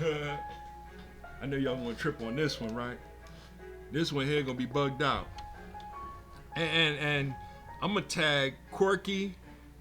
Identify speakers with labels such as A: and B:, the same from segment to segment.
A: I know y'all want to trip on this one, right? This one here gonna be bugged out, and I'm gonna tag Quirky,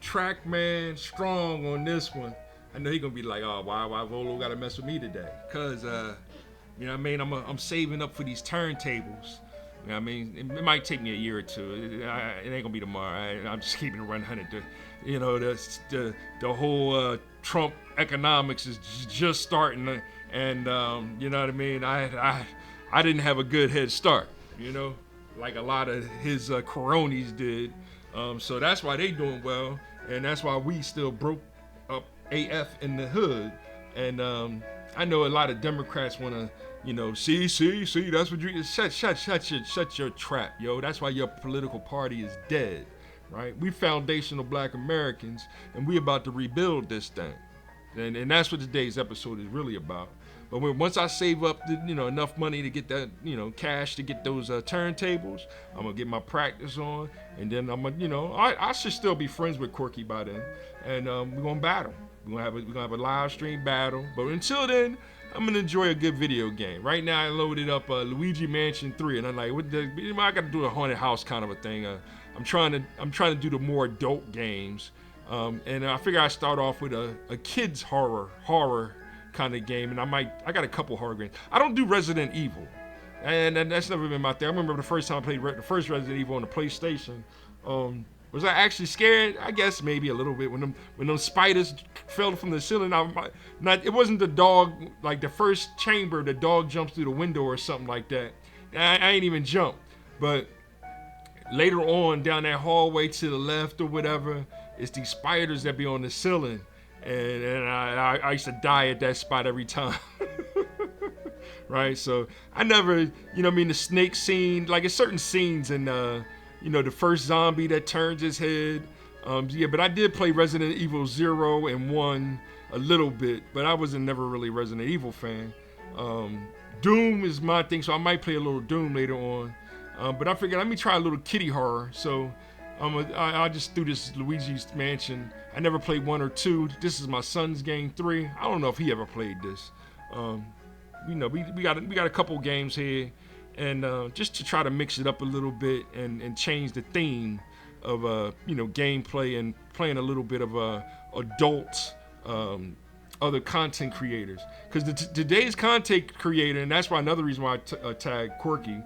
A: Trackman, Strong on this one. I know he gonna be like, oh, why Volo gotta mess with me today? Cause you know what I mean? I'm saving up for these turntables. You know what I mean? It might take me a year or two. It ain't gonna be tomorrow. I'm just keeping it 100. You know, the whole Trump economics is just starting, and you know what I mean. I didn't have a good head start. You know, like a lot of his cronies did. So that's why they doing well, and that's why we still broke up AF in the hood. And I know a lot of Democrats want to, you know, see, that's what you shut your trap, yo. That's why your political party is dead, right? We foundational Black Americans, and we about to rebuild this thing, and that's what today's episode is really about. But once I save up, enough money to get that, cash to get those turntables, I'm gonna get my practice on, and then I'm gonna, I should still be friends with Corky by then, and we're gonna battle. We're gonna have a live stream battle. But until then, I'm gonna enjoy a good video game. Right now, I loaded up Luigi Mansion 3, and I'm like, I gotta do a haunted house kind of a thing. I'm trying to do the more adult games, and I figure I start off with a kids horror kind of game, and I got a couple horror games. I don't do Resident Evil, and that's never been my thing. I remember the first time I played the first Resident Evil on the PlayStation. Was I actually scared? I guess maybe a little bit when them spiders fell from the ceiling. It wasn't the dog, like the first chamber, the dog jumps through the window or something like that. I ain't even jump, but later on down that hallway to the left or whatever, it's these spiders that be on the ceiling. And I used to die at that spot every time. Right? So I never, the snake scene, like it's certain scenes in, the first zombie that turns his head. But I did play Resident Evil 0 and 1 a little bit, but I wasn't never really a Resident Evil fan. Doom is my thing, so I might play a little Doom later on. But I figured let me try a little kitty horror. So I just threw this Luigi's Mansion. I never played 1 or 2. This is my son's game 3. I don't know if he ever played this. We got a couple games here, and just to try to mix it up a little bit and change the theme of gameplay and playing a little bit of adult other content creators. Because today's content creator, and that's why another reason why I tag Quirky,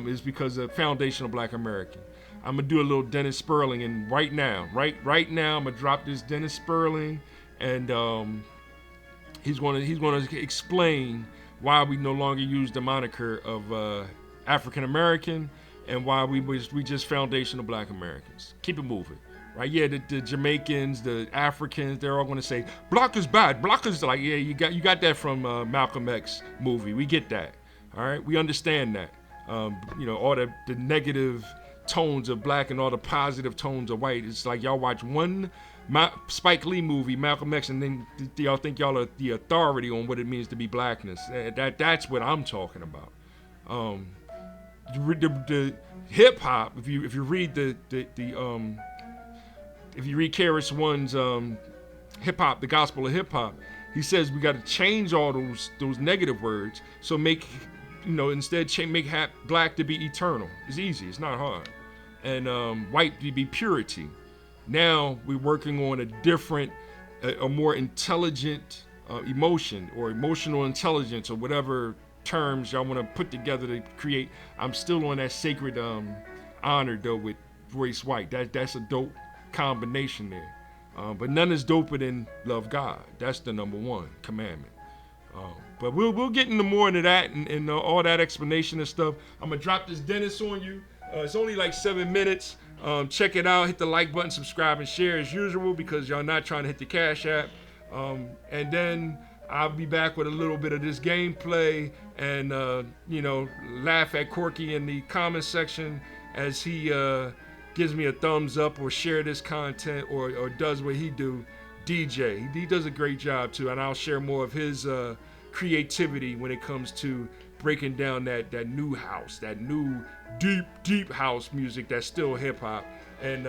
A: is because of foundational Black American. I'm gonna do a little Dennis Sperling, and right now, I'm gonna drop this Dennis Sperling, and he's gonna explain why we no longer use the moniker of African American and why we just foundational Black Americans. Keep it moving, right? Yeah, the Jamaicans, the Africans, they're all gonna say black is bad. Black is like, yeah, you got that from Malcolm X movie. We get that, all right? We understand that. All the negative tones of black and all the positive tones of white. It's like y'all watch one Spike Lee movie, Malcolm X, and then y'all think y'all are the authority on what it means to be blackness. That's what I'm talking about. The hip hop. If you read if you read Karis One's hip hop, the gospel of hip hop, he says we got to change all those negative words. So make instead make black to be eternal. It's easy. It's not hard. And white to be purity. Now we're working on a different, a more intelligent emotion or emotional intelligence or whatever terms y'all want to put together to create. I'm still on that sacred honor though with Royce White. That's a dope combination there. But none is doper than love God. That's the number one commandment. But we'll get into more into that and all that explanation and stuff. I'm gonna drop this Dennis on you. It's only like 7 minutes. Check it out. Hit the like button, subscribe, and share as usual because y'all not trying to hit the Cash App. And then I'll be back with a little bit of this gameplay and laugh at Corky in the comment section as he gives me a thumbs up or share this content or does what he do. DJ, he does a great job too, and I'll share more of his creativity when it comes to breaking down that new house, that new deep house music that's still hip hop, and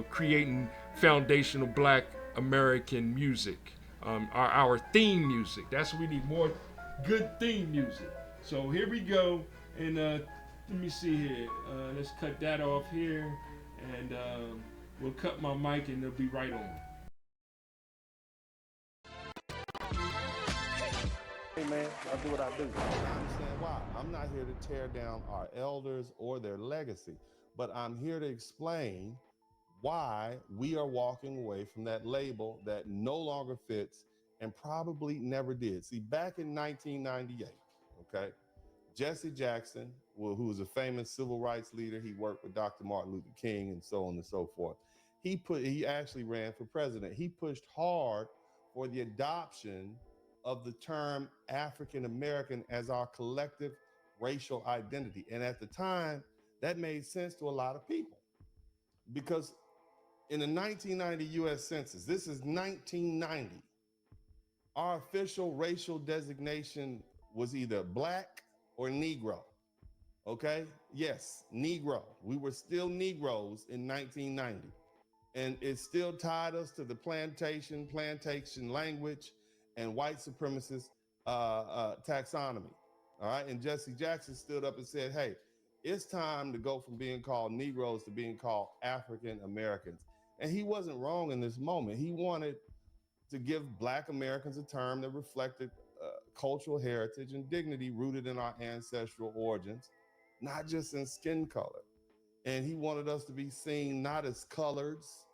A: creating foundational Black American music our theme music. That's what we need, more good theme music. So here we go, and let me see here. Let's cut that off here, and we'll cut my mic, and it'll be right on.
B: Hey man, I do what I do. I understand why. I'm not here to tear down our elders or their legacy, but I'm here to explain why we are walking away from that label that no longer fits and probably never did. See, back in 1998, okay, Jesse Jackson, who was a famous civil rights leader, he worked with Dr. Martin Luther King and so on and so forth. He actually ran for president. He pushed hard for the adoption of the term African American as our collective racial identity. And at the time, that made sense to a lot of people because in the 1990 US Census, this is 1990, our official racial designation was either black or Negro. Okay? Yes, Negro. We were still Negroes in 1990. And it still tied us to the plantation language, and white supremacist taxonomy. All right. And Jesse Jackson stood up and said, hey, it's time to go from being called Negroes to being called African Americans. And he wasn't wrong in this moment. He wanted to give Black Americans a term that reflected cultural heritage and dignity rooted in our ancestral origins, not just in skin color. And he wanted us to be seen not as coloreds,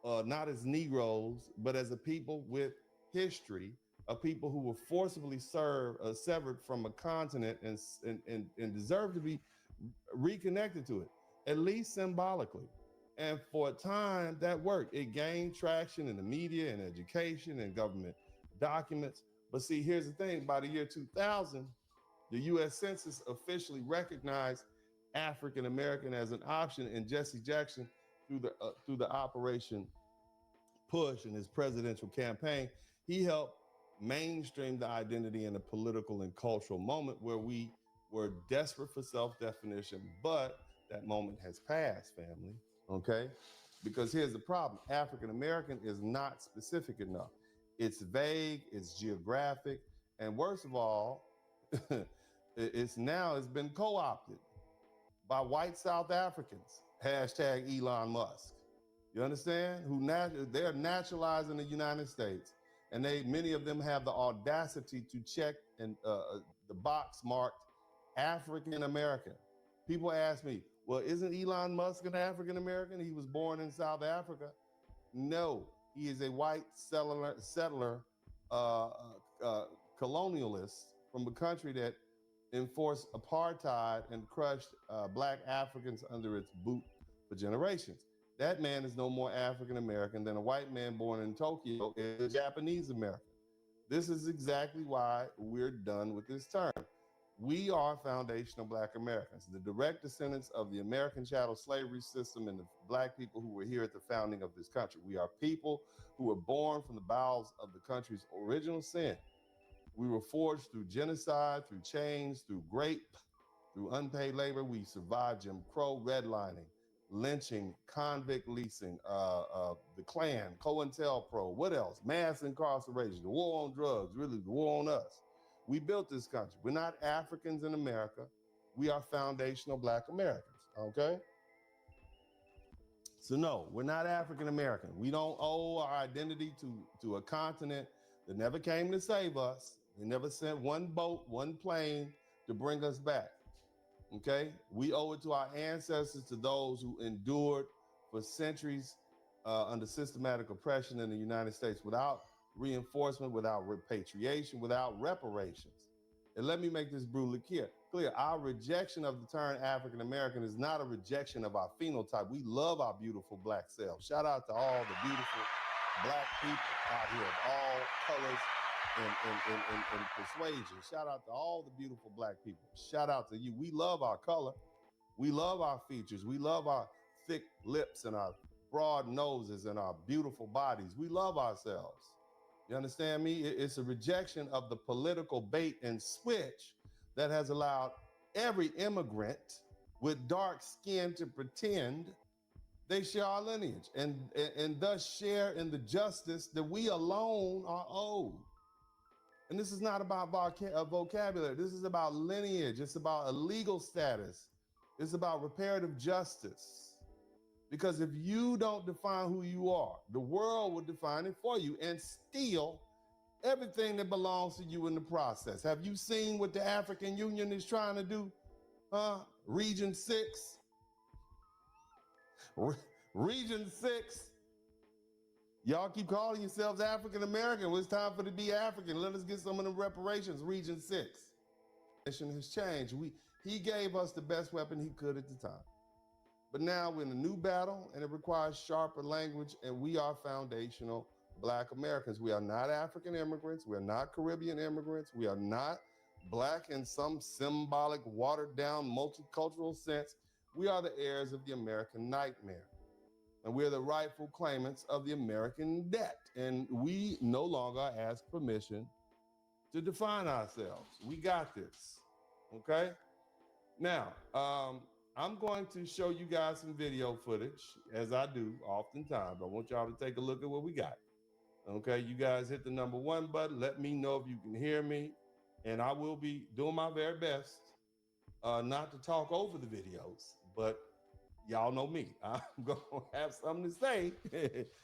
B: not as Negroes, but as a people with history, a people who were forcibly severed from a continent and deserve to be reconnected to it, at least symbolically. And for a time, that worked. It gained traction in the media and education and government documents. But see, here's the thing: by the year 2000, the U.S. Census officially recognized African American as an option, and Jesse Jackson, through the Operation Push in his presidential campaign, he helped mainstream the identity in a political and cultural moment where we were desperate for self-definition, but that moment has passed, family. Okay? Because here's the problem: African American is not specific enough. It's vague, it's geographic, and worst of all, it's been co-opted by white South Africans. Hashtag Elon Musk. You understand? They're naturalized in the United States, and many of them have the audacity to check the box marked African American. People ask me, well, isn't Elon Musk an African American? He was born in South Africa. No, he is a white settler uh, colonialist from a country that enforced apartheid and crushed Black Africans under its boot for generations. That man is no more African American than a white man born in Tokyo is a Japanese American. This is exactly why we're done with this term. We are foundational Black Americans, the direct descendants of the American chattel slavery system and the Black people who were here at the founding of this country. We are people who were born from the bowels of the country's original sin. We were forged through genocide, through chains, through rape, through unpaid labor. We survived Jim Crow, redlining, lynching, convict leasing, the Klan, COINTELPRO, what else? Mass incarceration, the war on drugs, really the war on us. We built this country. We're not Africans in America. We are foundational Black Americans, okay? So no, we're not African American. We don't owe our identity to a continent that never came to save us. They never sent one boat, one plane to bring us back. Okay? We owe it to our ancestors, to those who endured for centuries under systematic oppression in the United States without reinforcement, without repatriation, without reparations. And let me make this brutally clear. Our rejection of the term African American is not a rejection of our phenotype. We love our beautiful Black selves. Shout out to all the beautiful Black people out here of all colors and persuasion. Shout out to all the beautiful Black people. Shout out to you. We love our color. We love our features. We love our thick lips and our broad noses and our beautiful bodies. We love ourselves. You understand me? It's a rejection of the political bait and switch that has allowed every immigrant with dark skin to pretend They share our lineage and thus share in the justice that we alone are owed. And this is not about vocabulary. This is about lineage. It's about a legal status. It's about reparative justice. Because if you don't define who you are, the world will define it for you and steal everything that belongs to you in the process. Have you seen what the African Union is trying to do? Region 6? Region 6? Y'all keep calling yourselves African American. Well, it's time for to be African. Let us get some of the reparations. Region 6. Mission has changed. He gave us the best weapon he could at the time. But now we're in a new battle, and it requires sharper language, and we are foundational Black Americans. We are not African immigrants. We are not Caribbean immigrants. We are not Black in some symbolic, watered-down, multicultural sense. We are the heirs of the American nightmare. And we're the rightful claimants of the American debt. And we no longer ask permission to define ourselves. We got this, okay? Now, I'm going to show you guys some video footage, as I do oftentimes. I want y'all to take a look at what we got. Okay, you guys hit the number 1 button. Let me know if you can hear me. And I will be doing my very best not to talk over the videos, but y'all know me. I'm going to have something to say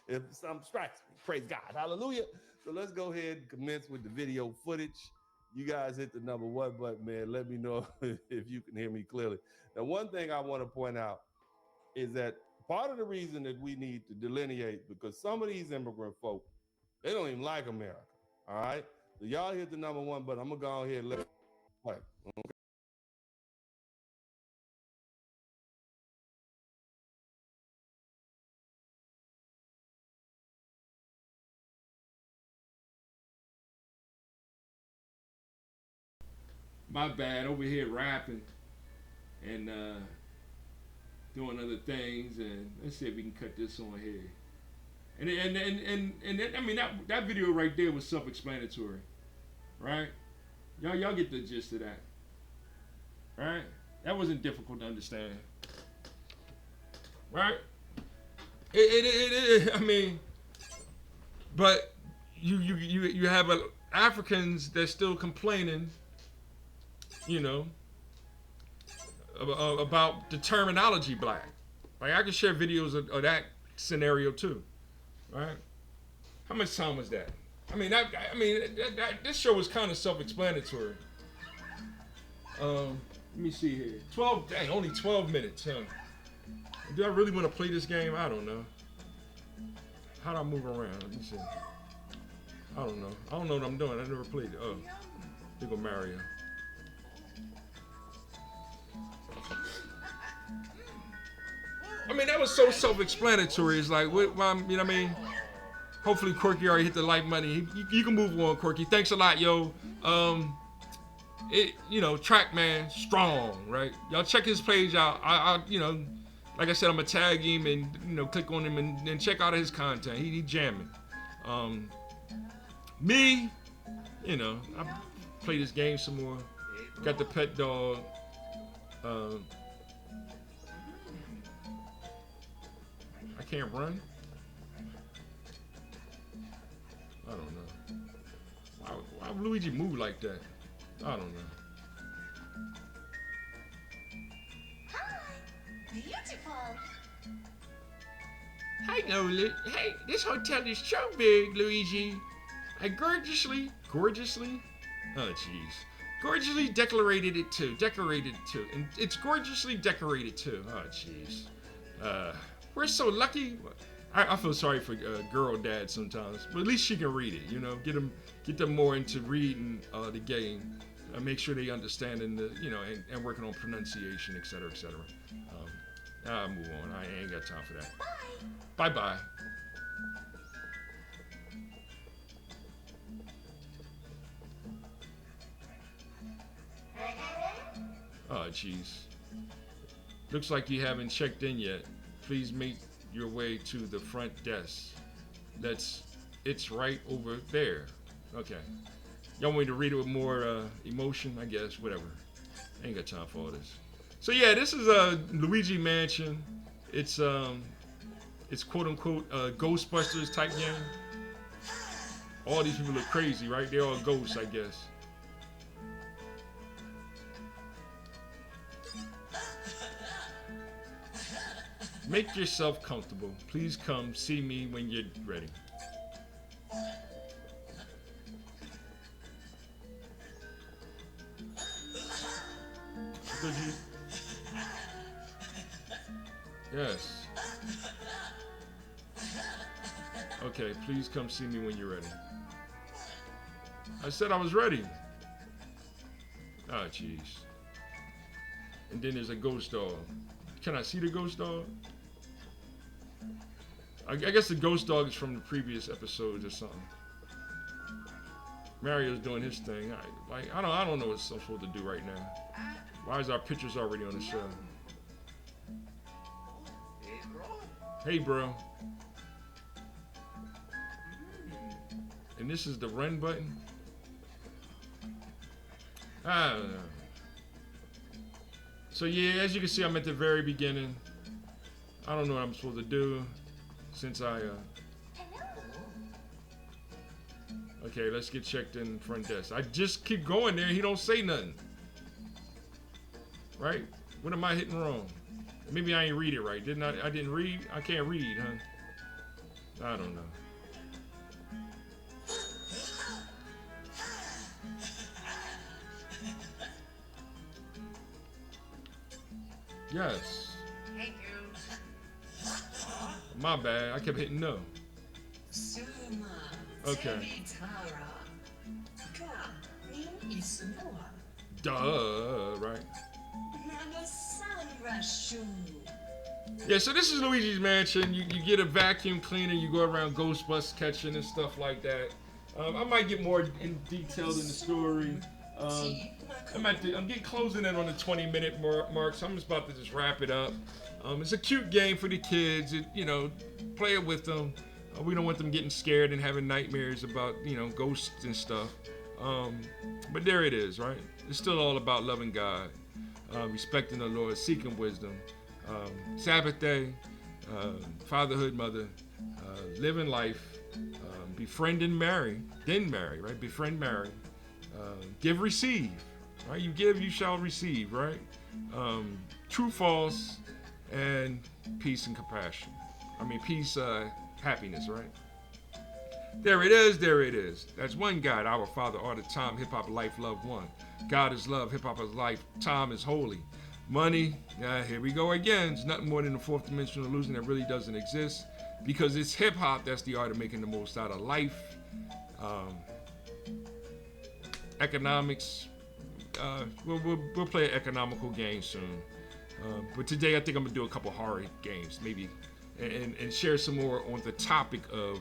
B: if something strikes me. Praise God. Hallelujah. So let's go ahead and commence with the video footage. You guys hit the number 1 button, man. Let me know if you can hear me clearly. Now, one thing I want to point out is that part of the reason that we need to delineate, because some of these immigrant folk, they don't even like America. All right. So y'all hit the number 1 button. I'm going to go ahead and let it play. Okay.
A: My bad, over here rapping and doing other things, and let's see if we can cut this on here. And I mean that video right there was self-explanatory, right? Y'all get the gist of that, right? That wasn't difficult to understand, right? I mean, but you have Africans that's still complaining, you know, about the terminology black. Like I can share videos of that scenario too, right? How much time was that? I mean, this show was kind of self-explanatory. Let me see here. 12, dang, only 12 minutes, huh? Do I really want to play this game? I don't know. How do I move around? Let me see. I don't know. I don't know what I'm doing. I never played it. Oh, here go Mario. I mean, that was so self-explanatory. It's like, you know what I mean? Hopefully, Quirky already hit the like money. You can move on, Quirky. Thanks a lot, yo. Trackman strong, right? Y'all check his page out. Like I said, I'm gonna tag him and click on him and check out his content. He jamming. Me, I play this game some more. Got the pet dog. I can't run. I don't know. Why would Luigi move like that? I don't know.
C: Hi, beautiful.
A: Hey, Nolan. Hey, this hotel is so big, Luigi. I gorgeously? Oh, jeez. Gorgeously decorated it too. And it's gorgeously decorated too. Oh, jeez. We're so lucky. I feel sorry for girl dads sometimes, but at least she can read it. Get them more into reading the game. Make sure they understand and working on pronunciation, etc., etc. I'll move on. I ain't got time for that. Bye bye. Oh, jeez. Looks like you haven't checked in yet. Please make your way to the front desk. It's right over there. Okay. Y'all want me to read it with more emotion? I guess, whatever. Ain't got time for all this. So yeah, this is a Luigi Mansion. It's it's quote unquote Ghostbusters type game. All these people look crazy, right? They're all ghosts, I guess. Make yourself comfortable. Please come see me when you're ready. Yes. Okay, please come see me when you're ready. I said I was ready. Ah, jeez. And then there's a ghost dog. Can I see the ghost dog? I guess the ghost dog is from the previous episodes or something. Mario's doing his thing. I don't know what I'm supposed to do right now. Why is our pictures already on the show? Hey, bro. And this is the run button. I don't know. So yeah, as you can see, I'm at the very beginning. I don't know what I'm supposed to do since Okay, let's get checked in front desk. I just keep going there. He don't say nothing. Right? What am I hitting wrong? Maybe I ain't read it right. Didn't I? I didn't read. I can't read, huh? I don't know. Yes.
C: Hey, you.
A: My bad. I kept hitting no. Okay. Duh, right? Yeah, so this is Luigi's Mansion. You get a vacuum cleaner, you go around Ghostbusters catching and stuff like that. I might get more in detailed in the story. I'm getting closing in on the 20-minute mark, so I'm just about to just wrap it up. It's a cute game for the kids. Play it with them. We don't want them getting scared and having nightmares about, ghosts and stuff. But there it is, right? It's still all about loving God, respecting the Lord, seeking wisdom, Sabbath day, fatherhood, mother, living life, befriend and marry, then marry, right? Befriend, marry, give, receive, right? You give, you shall receive, right? True, false, and peace and compassion. Peace, happiness, right? There it is, there it is. That's one God, our Father, all the time, hip-hop, life, love, one. God is love, hip-hop is life, time is holy. Money, here we go again. It's nothing more than a fourth dimensional illusion that really doesn't exist, because it's hip-hop that's the art of making the most out of life. Economics, we'll play an economical game soon. But today I think I'm gonna do a couple horror games, maybe, and share some more on the topic of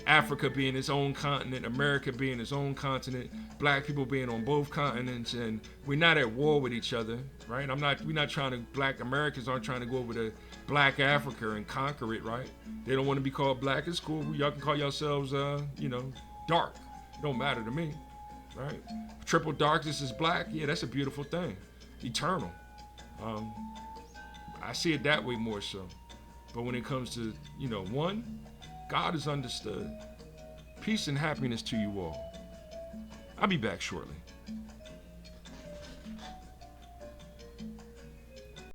A: Africa being its own continent, America being its own continent, black people being on both continents, and we're not at war with each other, right? Black Americans aren't trying to go over to black Africa and conquer it, right? They don't want to be called black. It's cool. Y'all can call yourselves, dark. It don't matter to me, right? Triple darkness is black. Yeah, that's a beautiful thing. Eternal. I see it that way more so. But when it comes to, one, God is understood. Peace and happiness to you all. I'll be back shortly.